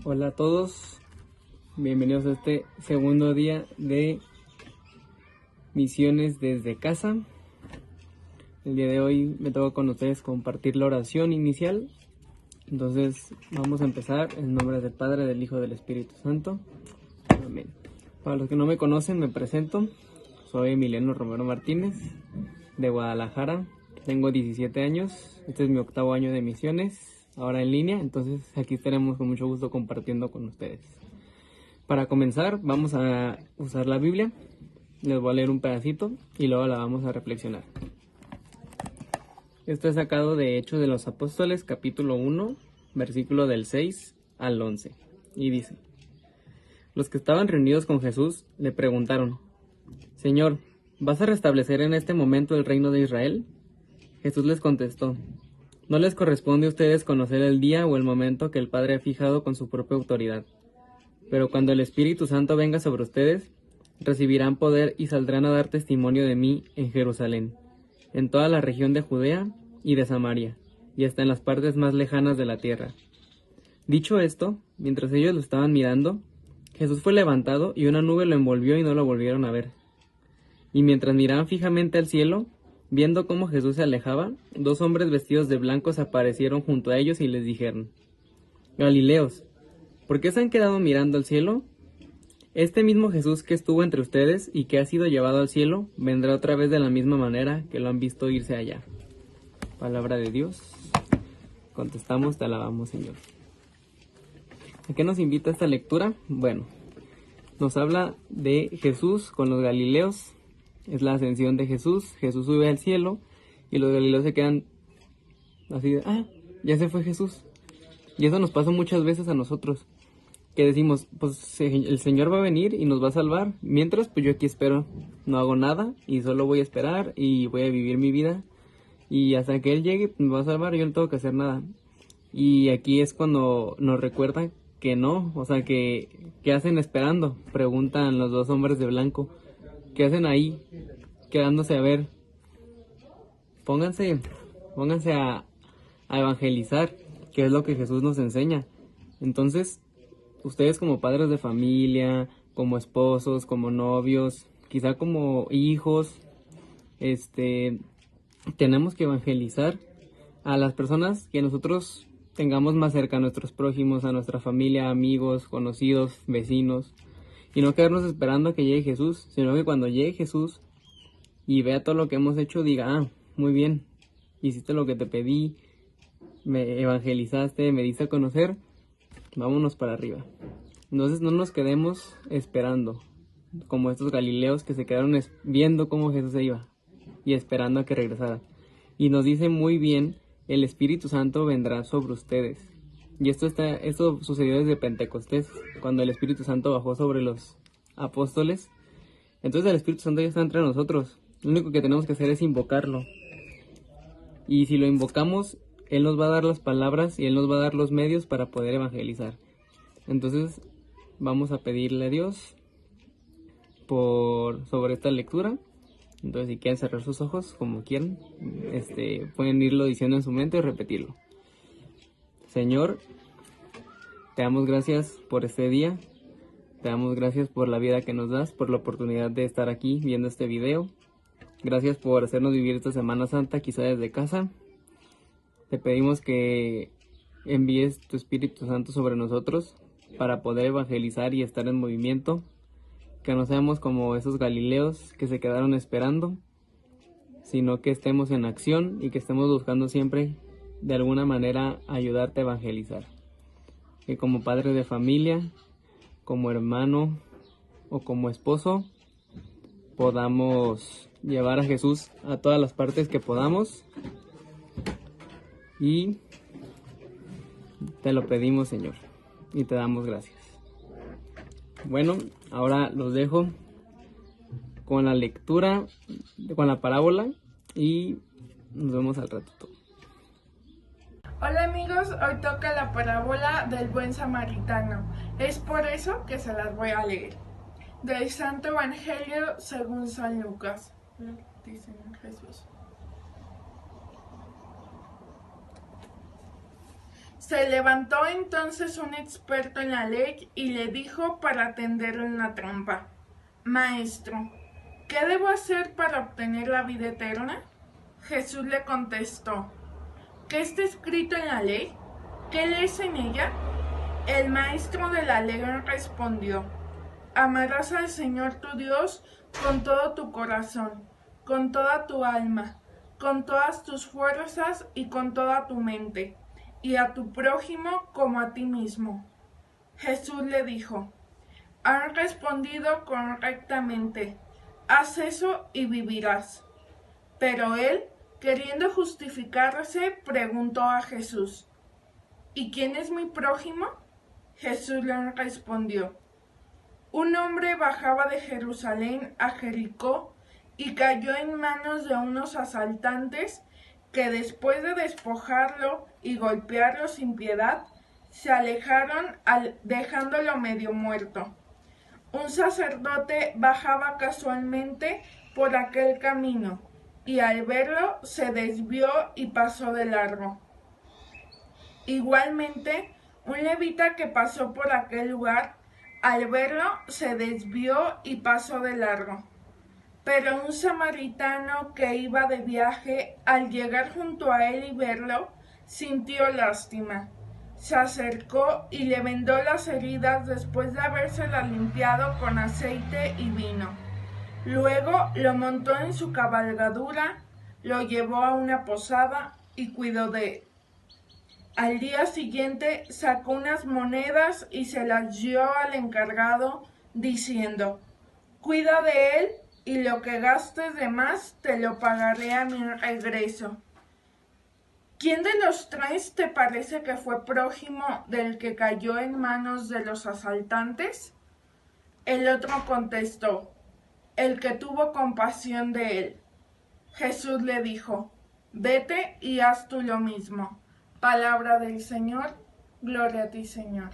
Hola a todos, bienvenidos a este segundo día de misiones desde casa. El día de hoy me toca con ustedes compartir la oración inicial. Entonces vamos a empezar en nombre del Padre, del Hijo y del Espíritu Santo. Amén. Para los que no me conocen, me presento. Soy Emiliano Romero Martínez, de Guadalajara. Tengo 17 años. Este es mi 8º año de misiones, ahora en línea. Entonces aquí estaremos con mucho gusto compartiendo con ustedes. Para comenzar, vamos a usar la Biblia. Les voy a leer un pedacito y luego la vamos a reflexionar. Esto es sacado de Hechos de los Apóstoles, capítulo 1, versículo del 6 al 11. Y dice: Los que estaban reunidos con Jesús le preguntaron: Señor, ¿vas a restablecer en este momento el reino de Israel? Jesús les contestó: No les corresponde a ustedes conocer el día o el momento que el Padre ha fijado con su propia autoridad. Pero cuando el Espíritu Santo venga sobre ustedes, recibirán poder y saldrán a dar testimonio de mí en Jerusalén, en toda la región de Judea y de Samaria, y hasta en las partes más lejanas de la tierra. Dicho esto, mientras ellos lo estaban mirando, Jesús fue levantado y una nube lo envolvió y no lo volvieron a ver. Y mientras miraban fijamente al cielo, viendo cómo Jesús se alejaba, 2 hombres vestidos de blanco se aparecieron junto a ellos y les dijeron: Galileos, ¿por qué se han quedado mirando al cielo? Este mismo Jesús que estuvo entre ustedes y que ha sido llevado al cielo, vendrá otra vez de la misma manera que lo han visto irse allá. Palabra de Dios. Contestamos: te alabamos, Señor. ¿A qué nos invita esta lectura? Bueno, nos habla de Jesús con los galileos. Es la ascensión de Jesús. Jesús sube al cielo y los galileos se quedan así de: ya se fue Jesús. Y eso nos pasa muchas veces a nosotros, que decimos: pues el Señor va a venir y nos va a salvar. Mientras, pues yo aquí espero, no hago nada y solo voy a esperar y voy a vivir mi vida. Y hasta que Él llegue, me va a salvar, yo no tengo que hacer nada. Y aquí es cuando nos recuerdan que no, o sea, ¿qué hacen esperando? Preguntan los 2 hombres de blanco. ¿Qué hacen ahí, quedándose a ver? Pónganse a evangelizar, que es lo que Jesús nos enseña. Entonces, ustedes como padres de familia, como esposos, como novios, quizá como hijos, tenemos que evangelizar a las personas que nosotros tengamos más cerca, a nuestros prójimos, a nuestra familia, amigos, conocidos, vecinos, y no quedarnos esperando a que llegue Jesús, sino que cuando llegue Jesús y vea todo lo que hemos hecho, diga: muy bien, hiciste lo que te pedí, me evangelizaste, me diste a conocer, vámonos para arriba. Entonces no nos quedemos esperando, como estos galileos que se quedaron viendo cómo Jesús se iba y esperando a que regresara. Y nos dice muy bien: el Espíritu Santo vendrá sobre ustedes. Y esto sucedió desde Pentecostés, cuando el Espíritu Santo bajó sobre los apóstoles. Entonces el Espíritu Santo ya está entre nosotros. Lo único que tenemos que hacer es invocarlo. Y si lo invocamos, Él nos va a dar las palabras y Él nos va a dar los medios para poder evangelizar. Entonces vamos a pedirle a Dios sobre esta lectura. Entonces, si quieren cerrar sus ojos, como quieran, pueden irlo diciendo en su mente y repetirlo. Señor, te damos gracias por este día. Te damos gracias por la vida que nos das, por la oportunidad de estar aquí viendo este video. Gracias por hacernos vivir esta Semana Santa, quizá desde casa. Te pedimos que envíes tu Espíritu Santo sobre nosotros para poder evangelizar y estar en movimiento. Que no seamos como esos galileos que se quedaron esperando, sino que estemos en acción y que estemos buscando siempre de alguna manera ayudarte a evangelizar. Que como padre de familia, como hermano o como esposo, podamos llevar a Jesús a todas las partes que podamos. Y te lo pedimos, Señor, y te damos gracias. Bueno, ahora los dejo con la lectura, con la parábola, y nos vemos al ratito. Hola amigos, hoy toca la parábola del buen samaritano. Es por eso que se las voy a leer. Del Santo Evangelio según San Lucas. Dice Jesús. Se levantó entonces un experto en la ley y le dijo para tenderle una trampa: Maestro, ¿qué debo hacer para obtener la vida eterna? Jesús le contestó: ¿Qué está escrito en la ley? ¿Qué lees en ella? El maestro de la ley respondió: Amarás al Señor tu Dios con todo tu corazón, con toda tu alma, con todas tus fuerzas y con toda tu mente, y a tu prójimo como a ti mismo. Jesús le dijo: Han respondido correctamente, haz eso y vivirás. Pero él, queriendo justificarse, preguntó a Jesús: ¿Y quién es mi prójimo? Jesús le respondió: Un hombre bajaba de Jerusalén a Jericó y cayó en manos de unos asaltantes que, después de despojarlo y golpearlo sin piedad, se alejaron dejándolo medio muerto. Un sacerdote bajaba casualmente por aquel camino y al verlo se desvió y pasó de largo. Igualmente, un levita que pasó por aquel lugar, al verlo se desvió y pasó de largo. Pero un samaritano que iba de viaje, al llegar junto a él y verlo, sintió lástima. Se acercó y le vendó las heridas después de habérselas limpiado con aceite y vino. Luego lo montó en su cabalgadura, lo llevó a una posada y cuidó de él. Al día siguiente sacó unas monedas y se las dio al encargado, diciendo: Cuida de él y lo que gastes de más te lo pagaré a mi regreso. ¿Quién de los tres te parece que fue prójimo del que cayó en manos de los asaltantes? El otro contestó: El que tuvo compasión de él. Jesús le dijo: Vete y haz tú lo mismo. Palabra del Señor, gloria a ti, Señor.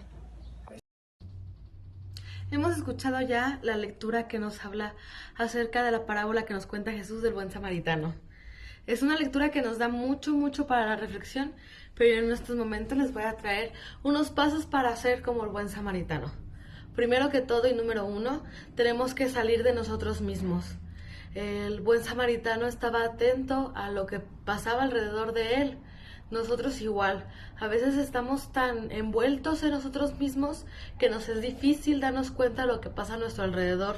Hemos escuchado ya la lectura que nos habla acerca de la parábola que nos cuenta Jesús del buen samaritano. Es una lectura que nos da mucho para la reflexión, pero en estos momentos les voy a traer unos pasos para ser como el buen samaritano. Primero que todo y número uno, tenemos que salir de nosotros mismos. El buen samaritano estaba atento a lo que pasaba alrededor de él. Nosotros igual, a veces estamos tan envueltos en nosotros mismos que nos es difícil darnos cuenta de lo que pasa a nuestro alrededor.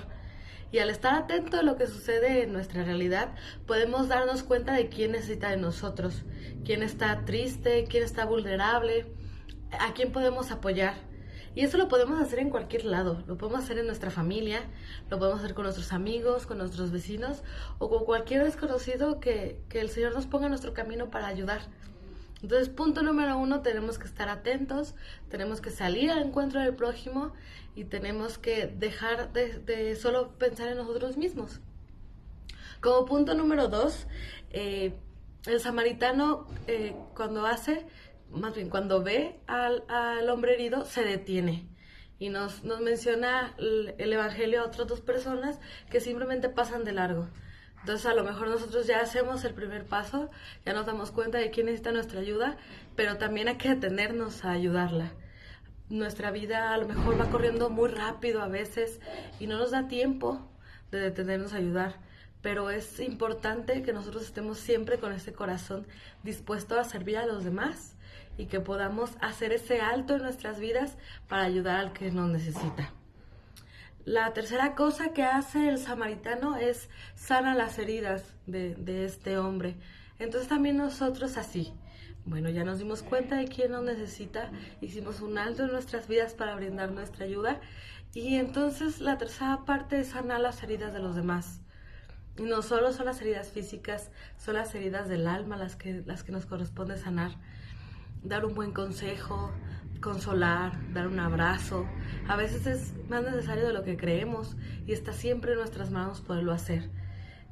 Y al estar atento a lo que sucede en nuestra realidad, podemos darnos cuenta de quién necesita de nosotros, quién está triste, quién está vulnerable, a quién podemos apoyar. Y eso lo podemos hacer en cualquier lado, lo podemos hacer en nuestra familia, lo podemos hacer con nuestros amigos, con nuestros vecinos o con cualquier desconocido que el Señor nos ponga en nuestro camino para ayudar. Entonces, punto número uno, tenemos que estar atentos, tenemos que salir al encuentro del prójimo y tenemos que dejar de solo pensar en nosotros mismos. Como punto número dos, el samaritano cuando ve al hombre herido, se detiene. Y nos menciona el Evangelio a otras dos personas que simplemente pasan de largo. Entonces a lo mejor nosotros ya hacemos el primer paso, ya nos damos cuenta de quién necesita nuestra ayuda, pero también hay que detenernos a ayudarla. Nuestra vida a lo mejor va corriendo muy rápido a veces y no nos da tiempo de detenernos a ayudar, pero es importante que nosotros estemos siempre con ese corazón dispuesto a servir a los demás y que podamos hacer ese alto en nuestras vidas para ayudar al que nos necesita. La tercera cosa que hace el samaritano es sana las heridas de este hombre. Entonces también nosotros así. Bueno, ya nos dimos cuenta de quién nos necesita, hicimos un alto en nuestras vidas para brindar nuestra ayuda y entonces la tercera parte es sanar las heridas de los demás. Y no solo son las heridas físicas, son las heridas del alma las que nos corresponde sanar. Dar un buen consejo, consolar, dar un abrazo. A veces es más necesario de lo que creemos y está siempre en nuestras manos poderlo hacer.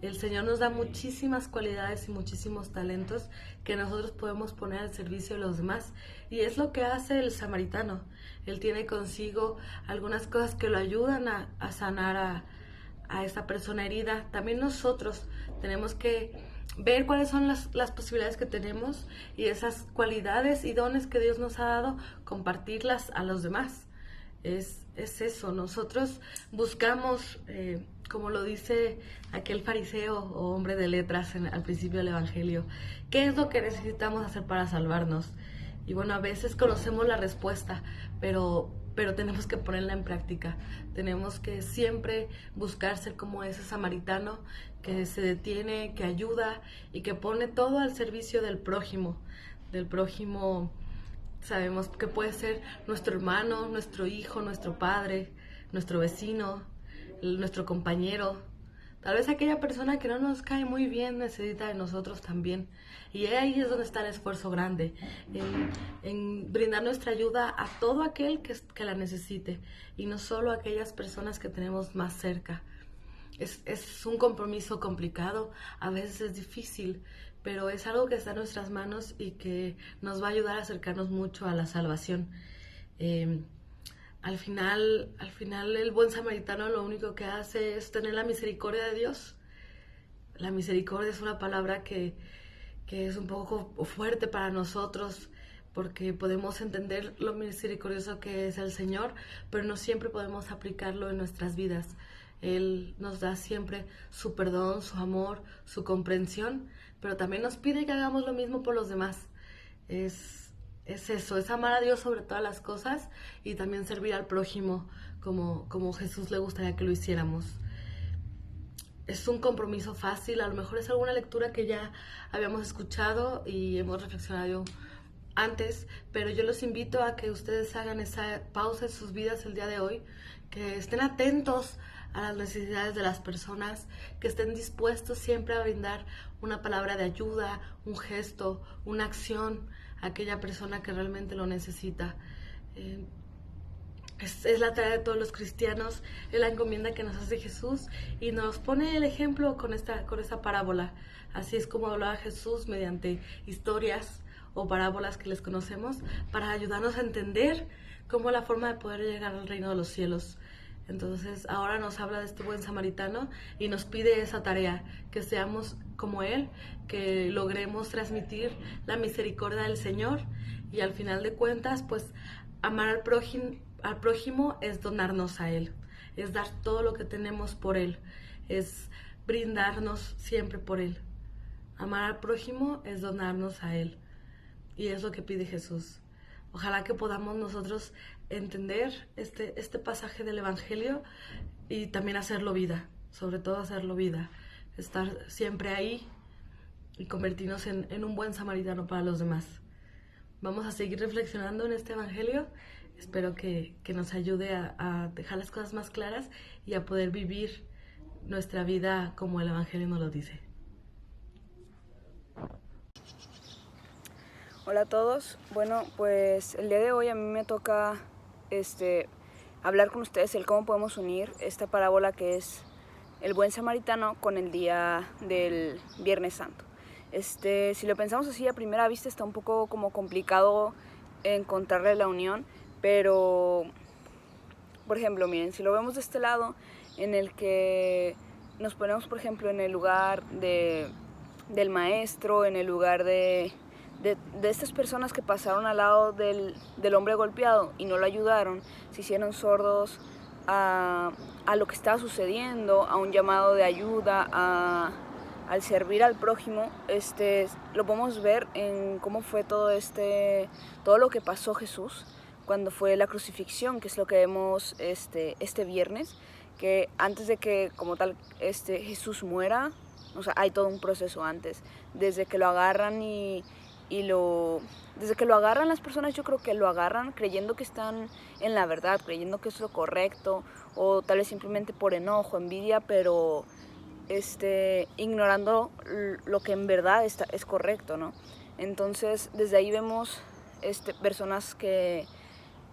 El Señor nos da muchísimas cualidades y muchísimos talentos que nosotros podemos poner al servicio de los demás y es lo que hace el samaritano. Él tiene consigo algunas cosas que lo ayudan a sanar a esa persona herida. También nosotros tenemos que ver cuáles son las posibilidades que tenemos y esas cualidades y dones que Dios nos ha dado, compartirlas a los demás. Es eso, nosotros buscamos, como lo dice aquel fariseo o hombre de letras al principio del Evangelio, ¿qué es lo que necesitamos hacer para salvarnos? Y bueno, a veces conocemos la respuesta, pero tenemos que ponerla en práctica. Tenemos que siempre buscar ser como ese samaritano que se detiene, que ayuda y que pone todo al servicio del prójimo. Sabemos que puede ser nuestro hermano, nuestro hijo, nuestro padre, nuestro vecino, nuestro compañero. Tal vez aquella persona que no nos cae muy bien necesita de nosotros también. Y ahí es donde está el esfuerzo grande, en brindar nuestra ayuda a todo aquel que la necesite, y no solo a aquellas personas que tenemos más cerca. Es un compromiso complicado, a veces es difícil, pero es algo que está en nuestras manos y que nos va a ayudar a acercarnos mucho a la salvación. Al final el buen samaritano lo único que hace es tener la misericordia de Dios. La misericordia es una palabra que es un poco fuerte para nosotros, porque podemos entender lo misericordioso que es el Señor, pero no siempre podemos aplicarlo en nuestras vidas. Él nos da siempre su perdón, su amor, su comprensión, pero también nos pide que hagamos lo mismo por los demás. Es eso, es amar a Dios sobre todas las cosas y también servir al prójimo como Jesús le gustaría que lo hiciéramos. Es un compromiso fácil, a lo mejor es alguna lectura que ya habíamos escuchado y hemos reflexionado antes, pero yo los invito a que ustedes hagan esa pausa en sus vidas el día de hoy, que estén atentos a las necesidades de las personas, que estén dispuestos siempre a brindar una palabra de ayuda, un gesto, una acción a aquella persona que realmente lo necesita. Es la tarea de todos los cristianos, es la encomienda que nos hace Jesús y nos pone el ejemplo con esta parábola. Así es como hablaba Jesús mediante historias o parábolas que les conocemos para ayudarnos a entender cómo es la forma de poder llegar al reino de los cielos. Entonces ahora nos habla de este buen samaritano y nos pide esa tarea, que seamos como él, que logremos transmitir la misericordia del Señor y al final de cuentas pues amar al prójimo es donarnos a él, es dar todo lo que tenemos por él, es brindarnos siempre por él. Amar al prójimo es donarnos a él y es lo que pide Jesús. Ojalá que podamos nosotros entender este pasaje del Evangelio y también hacerlo vida, sobre todo hacerlo vida, estar siempre ahí y convertirnos en un buen samaritano para los demás. Vamos a seguir reflexionando en este Evangelio. Espero que nos ayude a dejar las cosas más claras y a poder vivir nuestra vida como el Evangelio nos lo dice. Hola a todos. Bueno, pues el día de hoy a mí me toca hablar con ustedes el cómo podemos unir esta parábola que es el buen samaritano con el día del Viernes Santo. Si lo pensamos así a primera vista está un poco como complicado encontrarle la unión, pero por ejemplo, miren, si lo vemos de este lado en el que nos ponemos por ejemplo en el lugar del maestro, en el lugar de estas personas que pasaron al lado del hombre golpeado y no lo ayudaron, se hicieron sordos a lo que estaba sucediendo, a un llamado de ayuda, al servir al prójimo. Lo podemos ver en cómo fue todo lo que pasó Jesús cuando fue la crucifixión, que es lo que vemos este viernes, que antes de que como tal Jesús muera, o sea, hay todo un proceso antes, desde que lo agarran desde que lo agarran las personas, yo creo que lo agarran creyendo que están en la verdad, creyendo que es lo correcto, o tal vez simplemente por enojo, envidia, pero ignorando lo que en verdad es correcto, ¿no? Entonces, desde ahí vemos personas que,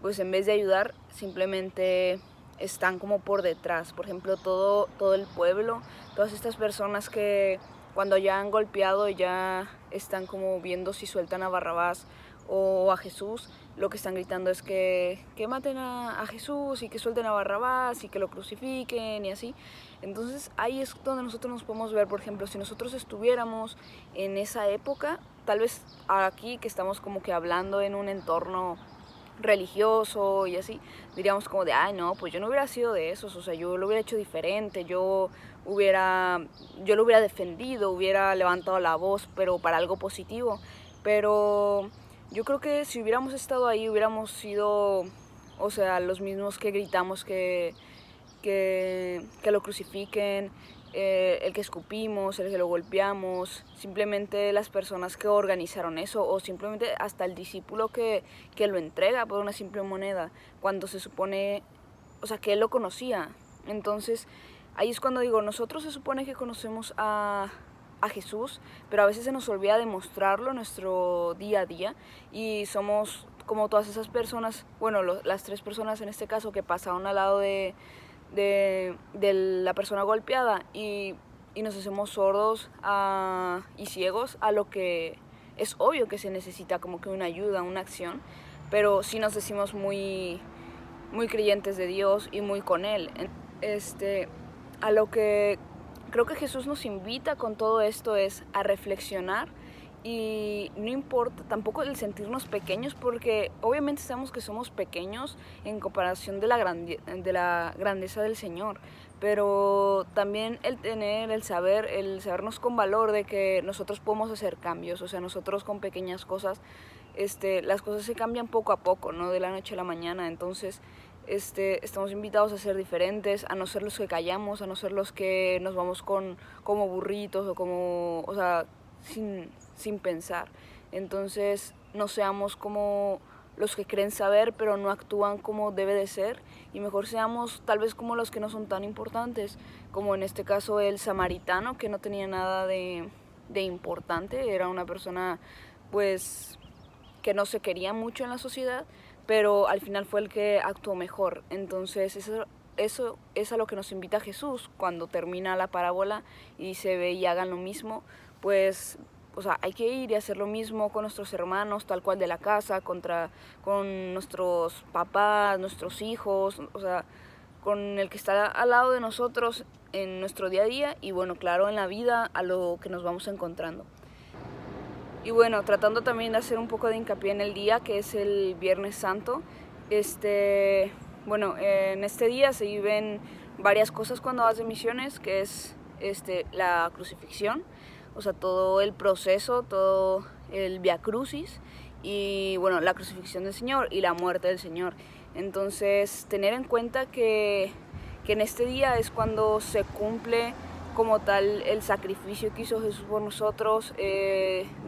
pues en vez de ayudar, simplemente están como por detrás. Por ejemplo, todo el pueblo, todas estas personas que cuando ya han golpeado ya están como viendo si sueltan a Barrabás o a Jesús, lo que están gritando es que maten a Jesús y que suelten a Barrabás y que lo crucifiquen y así. Entonces ahí es donde nosotros nos podemos ver, por ejemplo, si nosotros estuviéramos en esa época, tal vez aquí que estamos como que hablando en un entorno religioso y así, diríamos como de, ay no, pues yo no hubiera sido de esos, o sea, yo lo hubiera hecho diferente, yo lo hubiera defendido, hubiera levantado la voz, pero para algo positivo. Pero yo creo que si hubiéramos estado ahí, hubiéramos sido, o sea, los mismos que gritamos que lo crucifiquen, el que escupimos, el que lo golpeamos, simplemente las personas que organizaron eso, o simplemente hasta el discípulo que lo entrega por una simple moneda, cuando se supone, o sea, que él lo conocía. Entonces, ahí es cuando digo, nosotros se supone que conocemos a Jesús, pero a veces se nos olvida demostrarlo en nuestro día a día y somos como todas esas personas, bueno, las 3 personas en este caso que pasaron al lado de la persona golpeada y nos hacemos sordos y ciegos a lo que es obvio que se necesita, como que una ayuda, una acción, pero sí nos decimos muy, muy creyentes de Dios y muy con Él. A lo que creo que Jesús nos invita con todo esto es a reflexionar y no importa tampoco el sentirnos pequeños, porque obviamente sabemos que somos pequeños en comparación de la grandeza del Señor, pero también el sabernos con valor de que nosotros podemos hacer cambios, o sea, nosotros con pequeñas cosas, las cosas se cambian poco a poco, no de la noche a la mañana. Entonces estamos invitados a ser diferentes, a no ser los que callamos, a no ser los que nos vamos como burritos o sea, sin pensar. Entonces no seamos como los que creen saber pero no actúan como debe de ser, y mejor seamos tal vez como los que no son tan importantes, como en este caso el samaritano, que no tenía nada de importante, era una persona pues que no se quería mucho en la sociedad, pero al final fue el que actuó mejor. Entonces eso es a lo que nos invita Jesús cuando termina la parábola y dice, ve y hagan lo mismo. Pues, o sea, hay que ir y hacer lo mismo con nuestros hermanos, tal cual de la casa, con nuestros papás, nuestros hijos, o sea, con el que está al lado de nosotros en nuestro día a día y bueno, claro, en la vida a lo que nos vamos encontrando. Y bueno, tratando también de hacer un poco de hincapié en el día, que es el Viernes Santo. Bueno, en este día se viven varias cosas cuando vas de misiones, que es la crucifixión, o sea, todo el proceso, todo el Vía Crucis, y bueno, la crucifixión del Señor y la muerte del Señor. Entonces, tener en cuenta que en este día es cuando se cumple como tal el sacrificio que hizo Jesús por nosotros,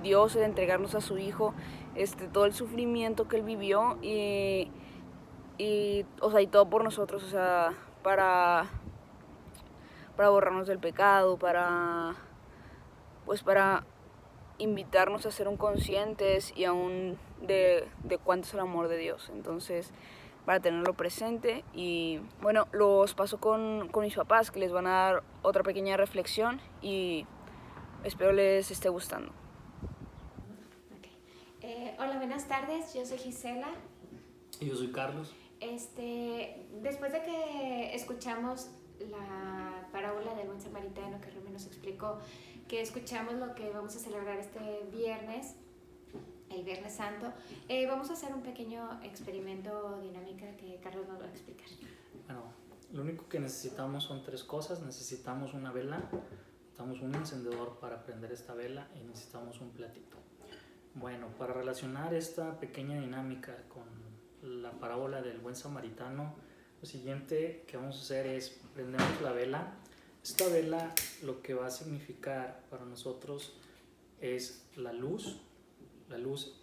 Dios, el entregarnos a su Hijo, todo el sufrimiento que Él vivió o sea, y todo por nosotros, o sea, para borrarnos del pecado, para invitarnos a ser conscientes y aún de cuánto es el amor de Dios. Entonces, para tenerlo presente. Y bueno, los paso con mis papás, que les van a dar otra pequeña reflexión y espero les esté gustando. Okay. Hola, buenas tardes, yo soy Gisela. Y yo soy Carlos. Después de que escuchamos la parábola del buen samaritano que Rumi nos explicó, que escuchamos lo que vamos a celebrar este viernes, el Viernes Santo, vamos a hacer un pequeño experimento dinámica que Carlos nos va a explicar. Bueno, lo único que necesitamos son 3 cosas. Necesitamos una vela, necesitamos un encendedor para prender esta vela y necesitamos un platito. Bueno, para relacionar esta pequeña dinámica con la parábola del buen samaritano, lo siguiente que vamos a hacer es prendemos la vela. Esta vela lo que va a significar para nosotros es la luz. La luz,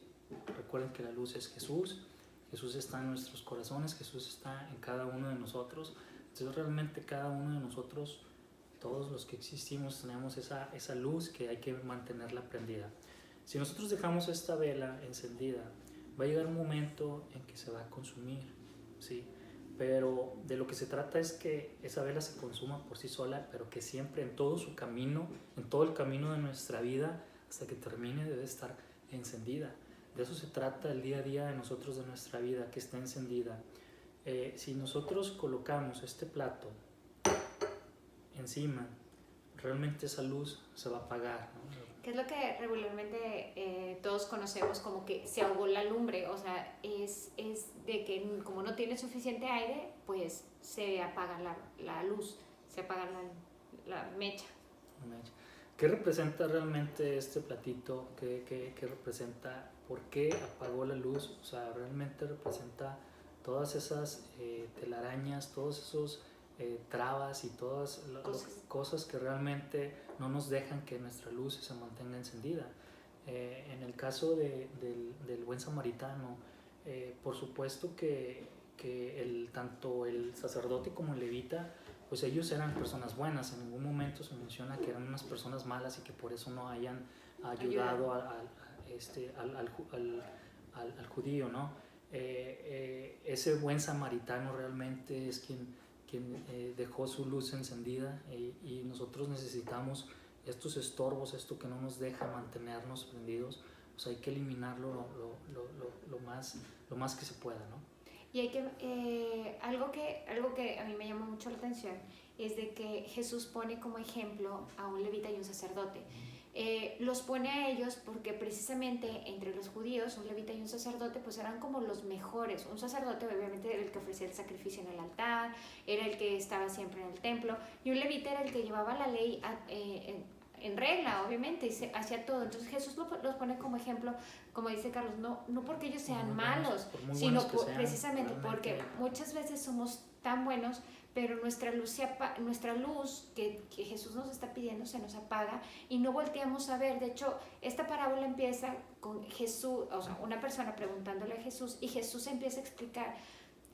recuerden que la luz es Jesús. Jesús está en nuestros corazones, Jesús está en cada uno de nosotros. Entonces realmente cada uno de nosotros, todos los que existimos, tenemos esa luz que hay que mantenerla prendida. Si nosotros dejamos esta vela encendida, va a llegar un momento en que se va a consumir, ¿sí? Pero de lo que se trata es que esa vela se consuma por sí sola, pero que siempre en todo su camino, en todo el camino de nuestra vida, hasta que termine, debe estar encendida. De eso se trata el día a día de nosotros, de nuestra vida, que esté encendida. Si nosotros colocamos este plato encima, realmente esa luz se va a apagar, ¿no? Que es lo que regularmente todos conocemos como que se ahogó la lumbre, o sea, es de que como no tiene suficiente aire, pues se apaga la luz, se apaga la mecha. ¿Qué representa realmente este platito? ¿Qué representa? ¿Por qué apagó la luz? O sea, realmente representa todas esas telarañas, todos esos trabas y todas las cosas que realmente no nos dejan que nuestra luz se mantenga encendida. En el caso del buen samaritano, por supuesto que tanto el sacerdote como el levita, pues ellos eran personas buenas. En ningún momento se menciona que eran unas personas malas y que por eso no hayan ayudado al judío, ¿no? Ese buen samaritano realmente es quien dejó su luz encendida, y nosotros necesitamos estos estorbos, esto que no nos deja mantenernos prendidos, pues hay que eliminarlo lo más que se pueda, ¿no? Y hay que, algo que a mí me llama mucho la atención es de que Jesús pone como ejemplo a un levita y un sacerdote. Los pone a ellos porque precisamente entre los judíos, un levita y un sacerdote, pues eran como los mejores. Un sacerdote obviamente era el que ofrecía el sacrificio en el altar, era el que estaba siempre en el templo, y un levita era el que llevaba la ley en regla, obviamente, y hacía todo. Entonces Jesús los pone como ejemplo, como dice Carlos, no porque ellos sean malos, sino precisamente porque muchas veces somos tan buenos, pero nuestra luz que Jesús nos está pidiendo se nos apaga y no volteamos a ver. De hecho, esta parábola empieza con Jesús, o sea, una persona preguntándole a Jesús, y Jesús empieza a explicar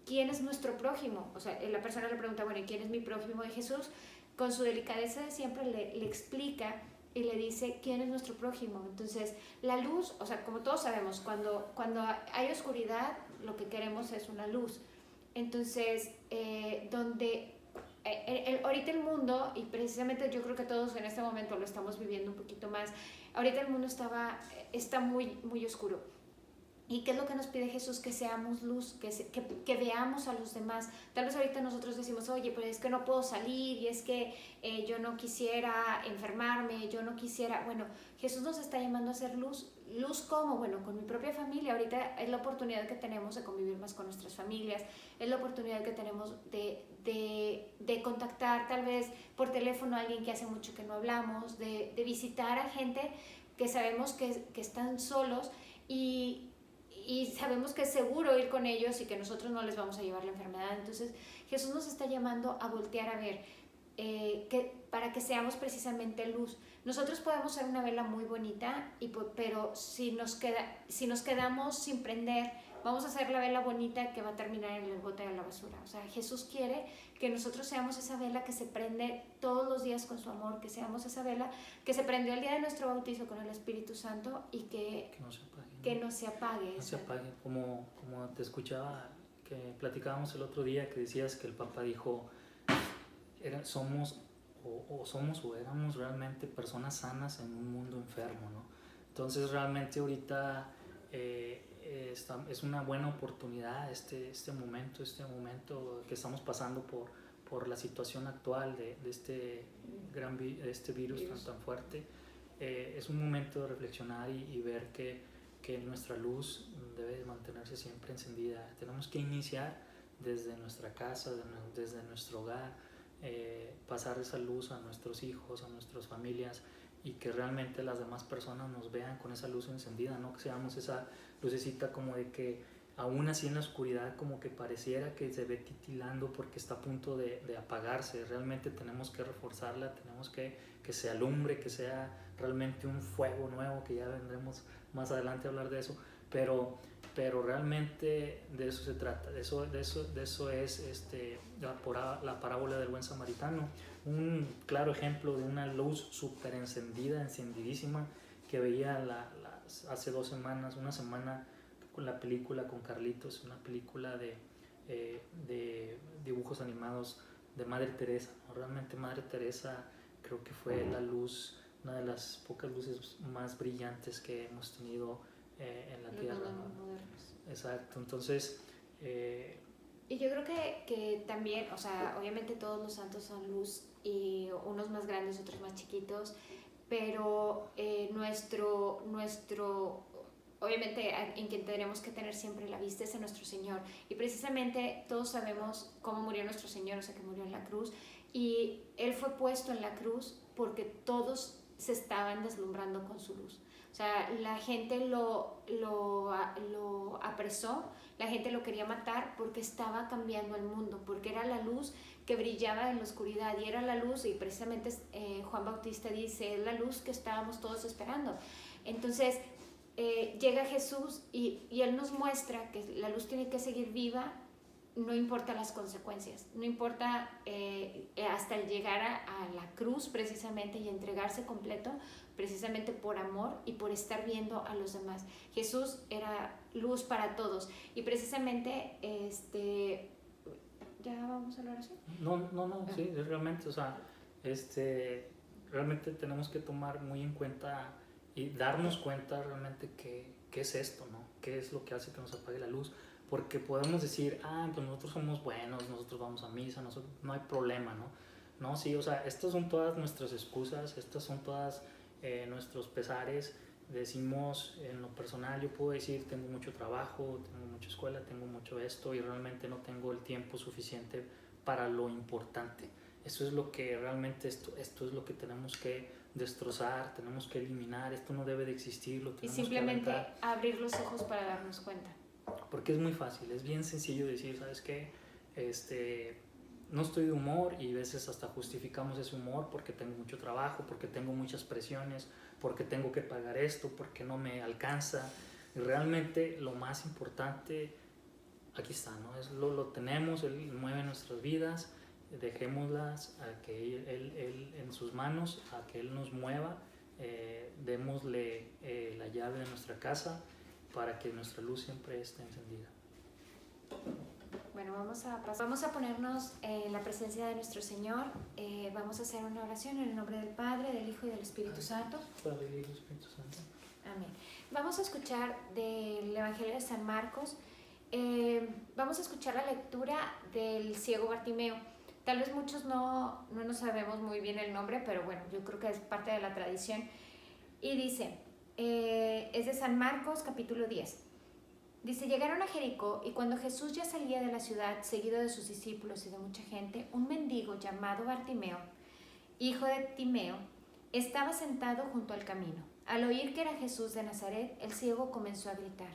quién es nuestro prójimo. O sea, la persona le pregunta, bueno, ¿y quién es mi prójimo? Y Jesús, con su delicadeza de siempre, le explica y le dice quién es nuestro prójimo. Entonces, la luz, o sea, como todos sabemos, cuando hay oscuridad, lo que queremos es una luz. Entonces, ahorita el mundo, y precisamente yo creo que todos en este momento lo estamos viviendo un poquito más, ahorita el mundo está muy, muy oscuro. ¿Y qué es lo que nos pide Jesús? Que seamos luz, que veamos a los demás. Tal vez ahorita nosotros decimos, oye, pero es que no puedo salir, y es que yo no quisiera enfermarme, yo no quisiera... Bueno, Jesús nos está llamando a ser luz. ¿Luz cómo? Bueno, con mi propia familia. Ahorita es la oportunidad que tenemos de convivir más con nuestras familias, es la oportunidad que tenemos de contactar tal vez por teléfono a alguien que hace mucho que no hablamos, de visitar a gente que sabemos que están solos, y sabemos que es seguro ir con ellos y que nosotros no les vamos a llevar la enfermedad. Entonces Jesús nos está llamando a voltear a ver, para que seamos precisamente luz. Nosotros podemos ser una vela muy bonita, pero si nos quedamos sin prender, vamos a hacer la vela bonita que va a terminar en el bote de la basura. O sea, Jesús quiere que nosotros seamos esa vela que se prende todos los días con su amor, que seamos esa vela que se prendió el día de nuestro bautizo con el Espíritu Santo, y que no se apague. Que no se apague. No se apague. Como te escuchaba, que platicábamos el otro día, que decías que el Papa dijo, somos o éramos realmente personas sanas en un mundo enfermo, ¿no? Entonces realmente ahorita es una buena oportunidad este momento que estamos pasando por la situación actual de este virus tan fuerte. Es un momento de reflexionar y ver que nuestra luz debe mantenerse siempre encendida. Tenemos que iniciar desde nuestra casa, desde nuestro hogar, pasar esa luz a nuestros hijos, a nuestras familias, y que realmente las demás personas nos vean con esa luz encendida, no que seamos esa lucecita como de que aún así en la oscuridad como que pareciera que se ve titilando porque está a punto de apagarse. Realmente tenemos que reforzarla, tenemos que se alumbre, que sea realmente un fuego nuevo, que ya vendremos más adelante a hablar de eso, pero realmente de eso se trata, de eso es la parábola del buen samaritano, un claro ejemplo de una luz súper encendidísima que veía hace una semana con la película con Carlitos, una película de dibujos animados de Madre Teresa, ¿no? Realmente Madre Teresa creo que fue la luz, una de las pocas luces más brillantes que hemos tenido en la Los tierra, mundos ¿no? modernos. Exacto, entonces, Y yo creo que también, o sea, obviamente todos los santos son luz y unos más grandes, otros más chiquitos, pero obviamente en quien tenemos que tener siempre la vista es en nuestro Señor. Y precisamente todos sabemos cómo murió nuestro Señor, o sea, que murió en la cruz. Y Él fue puesto en la cruz porque todos se estaban deslumbrando con su luz. O sea, la gente lo apresó, la gente lo quería matar porque estaba cambiando el mundo, porque era la luz que brillaba en la oscuridad y era la luz, y precisamente Juan Bautista dice, es la luz que estábamos todos esperando. Entonces llega Jesús y Él nos muestra que la luz tiene que seguir viva, no importa las consecuencias, no importa hasta el llegar a la cruz precisamente y entregarse completo, precisamente por amor y por estar viendo a los demás. Jesús era luz para todos y precisamente ¿ya vamos a hablar así? No, sí, realmente, o sea, realmente tenemos que tomar muy en cuenta y darnos cuenta realmente qué es esto, ¿no? ¿Qué es lo que hace que nos apague la luz? Porque podemos decir, pues nosotros somos buenos, nosotros vamos a misa, no hay problema, ¿no? No, sí, o sea, estas son todas nuestras excusas, estas son todas nuestros pesares. Decimos, en lo personal, yo puedo decir, tengo mucho trabajo, tengo mucha escuela, tengo mucho esto y realmente no tengo el tiempo suficiente para lo importante. Eso es lo que realmente, esto es lo que tenemos que destrozar, tenemos que eliminar, esto no debe de existir, lo tenemos y simplemente que aventar. Abrir los ojos para darnos cuenta. Porque es muy fácil, es bien sencillo decir, ¿sabes qué? No estoy de humor, y a veces hasta justificamos ese humor porque tengo mucho trabajo, porque tengo muchas presiones, porque tengo que pagar esto, porque no me alcanza. Y realmente lo más importante, aquí está, ¿no? Lo tenemos, Él mueve nuestras vidas, dejémoslas a que él en sus manos, a que Él nos mueva, démosle la llave de nuestra casa para que nuestra luz siempre esté encendida. Bueno, vamos a ponernos en la presencia de nuestro Señor. Vamos a hacer una oración en el nombre del Padre, del Hijo y del Espíritu Santo. Padre y del Espíritu Santo. Amén. Vamos a escuchar del Evangelio de San Marcos. Vamos a escuchar la lectura del ciego Bartimeo. Tal vez muchos no nos sabemos muy bien el nombre, pero bueno, yo creo que es parte de la tradición. Y dice, es de San Marcos, capítulo 10. Dice, llegaron a Jericó y cuando Jesús ya salía de la ciudad, seguido de sus discípulos y de mucha gente, un mendigo llamado Bartimeo, hijo de Timeo, estaba sentado junto al camino. Al oír que era Jesús de Nazaret, el ciego comenzó a gritar,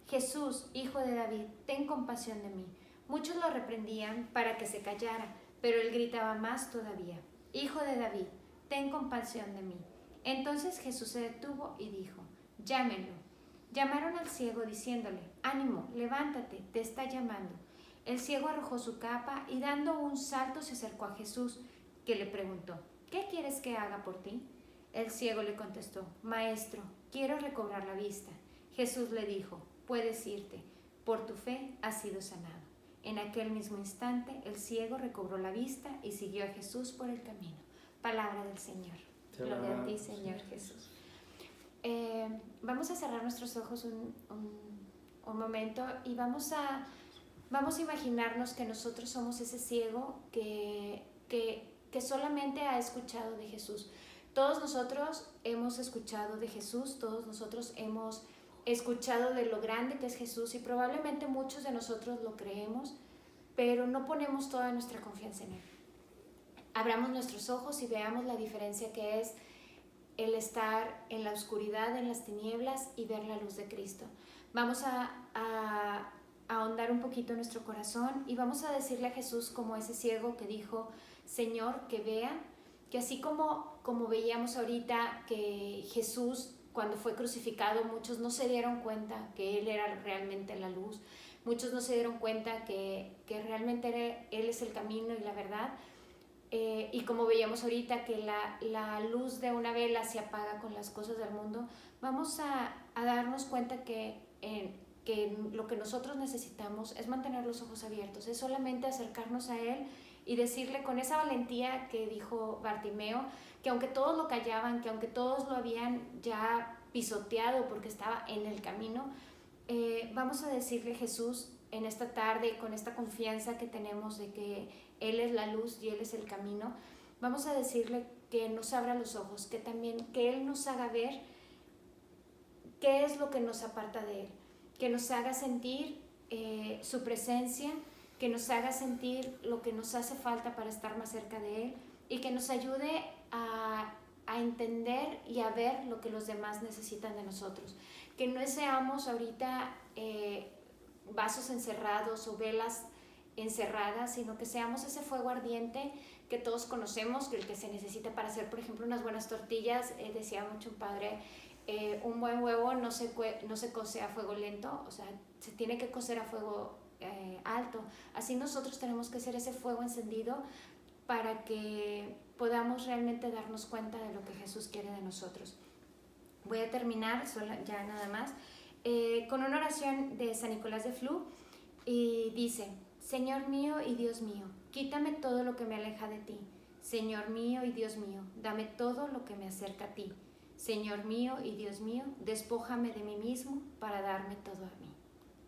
Jesús, hijo de David, ten compasión de mí. Muchos lo reprendían para que se callara, pero él gritaba más todavía, Hijo de David, ten compasión de mí. Entonces Jesús se detuvo y dijo, llámenlo. Llamaron al ciego diciéndole, ánimo, levántate, te está llamando. El ciego arrojó su capa y dando un salto se acercó a Jesús, que le preguntó, ¿qué quieres que haga por ti? El ciego le contestó, Maestro, quiero recobrar la vista. Jesús le dijo, puedes irte, por tu fe has sido sanado. En aquel mismo instante el ciego recobró la vista y siguió a Jesús por el camino. Palabra del Señor. Gloria a ti, Señor Jesús. Vamos a cerrar nuestros ojos un momento y vamos a imaginarnos que nosotros somos ese ciego que solamente ha escuchado de Jesús. Todos nosotros hemos escuchado de Jesús, todos nosotros hemos escuchado de lo grande que es Jesús y probablemente muchos de nosotros lo creemos, pero no ponemos toda nuestra confianza en Él. Abramos nuestros ojos y veamos la diferencia que es el estar en la oscuridad, en las tinieblas y ver la luz de Cristo. Vamos a ahondar un poquito en nuestro corazón y vamos a decirle a Jesús como ese ciego que dijo, Señor, que vea, que así como veíamos ahorita que Jesús cuando fue crucificado, muchos no se dieron cuenta que Él era realmente la luz, muchos no se dieron cuenta que realmente Él es el camino y la verdad. Y como veíamos ahorita que la luz de una vela se apaga con las cosas del mundo, vamos a darnos cuenta que lo que nosotros necesitamos es mantener los ojos abiertos, es solamente acercarnos a Él y decirle con esa valentía que dijo Bartimeo, que aunque todos lo callaban, que aunque todos lo habían ya pisoteado porque estaba en el camino, vamos a decirle a Jesús en esta tarde, con esta confianza que tenemos de que Él es la luz y Él es el camino, vamos a decirle que nos abra los ojos, que también que Él nos haga ver qué es lo que nos aparta de Él, que nos haga sentir su presencia, que nos haga sentir lo que nos hace falta para estar más cerca de Él y que nos ayude a entender y a ver lo que los demás necesitan de nosotros. Que no seamos ahorita vasos encerrados o velas encerradas, sino que seamos ese fuego ardiente que todos conocemos, que el que se necesita para hacer, por ejemplo, unas buenas tortillas. Decía mucho un padre, un buen huevo no se cose a fuego lento, o sea, se tiene que cocer a fuego alto. Así nosotros tenemos que ser ese fuego encendido para que podamos realmente darnos cuenta de lo que Jesús quiere de nosotros. Voy a terminar, ya nada más, con una oración de San Nicolás de Flú, y dice: Señor mío y Dios mío, quítame todo lo que me aleja de ti. Señor mío y Dios mío, dame todo lo que me acerca a ti. Señor mío y Dios mío, despójame de mí mismo para darme todo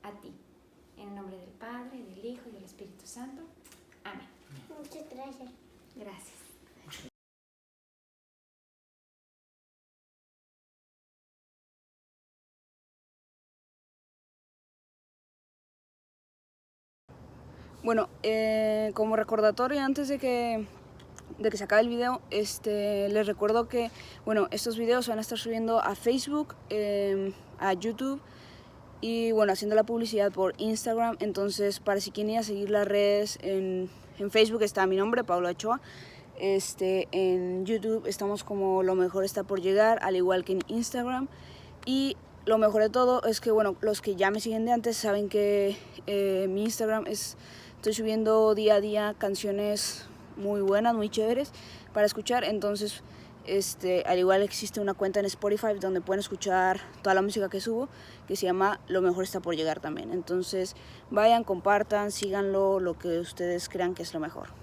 a ti. En el nombre del Padre, del Hijo y del Espíritu Santo. Amén. Muchas gracias. Gracias. Bueno, como recordatorio antes de que se acabe el video, les recuerdo que, bueno, estos videos se van a estar subiendo a Facebook, a YouTube y, bueno, haciendo la publicidad por Instagram. Entonces, para si quieren ir a seguir las redes, en Facebook está mi nombre, Paula Ochoa. En YouTube estamos como Lo Mejor Está Por Llegar, al igual que en Instagram. Y lo mejor de todo es que, bueno, los que ya me siguen de antes saben que mi Instagram estoy subiendo día a día canciones muy buenas, muy chéveres para escuchar. Entonces, al igual existe una cuenta en Spotify donde pueden escuchar toda la música que subo, que se llama Lo Mejor Está Por Llegar también. Entonces, vayan, compartan, síganlo, lo que ustedes crean que es lo mejor.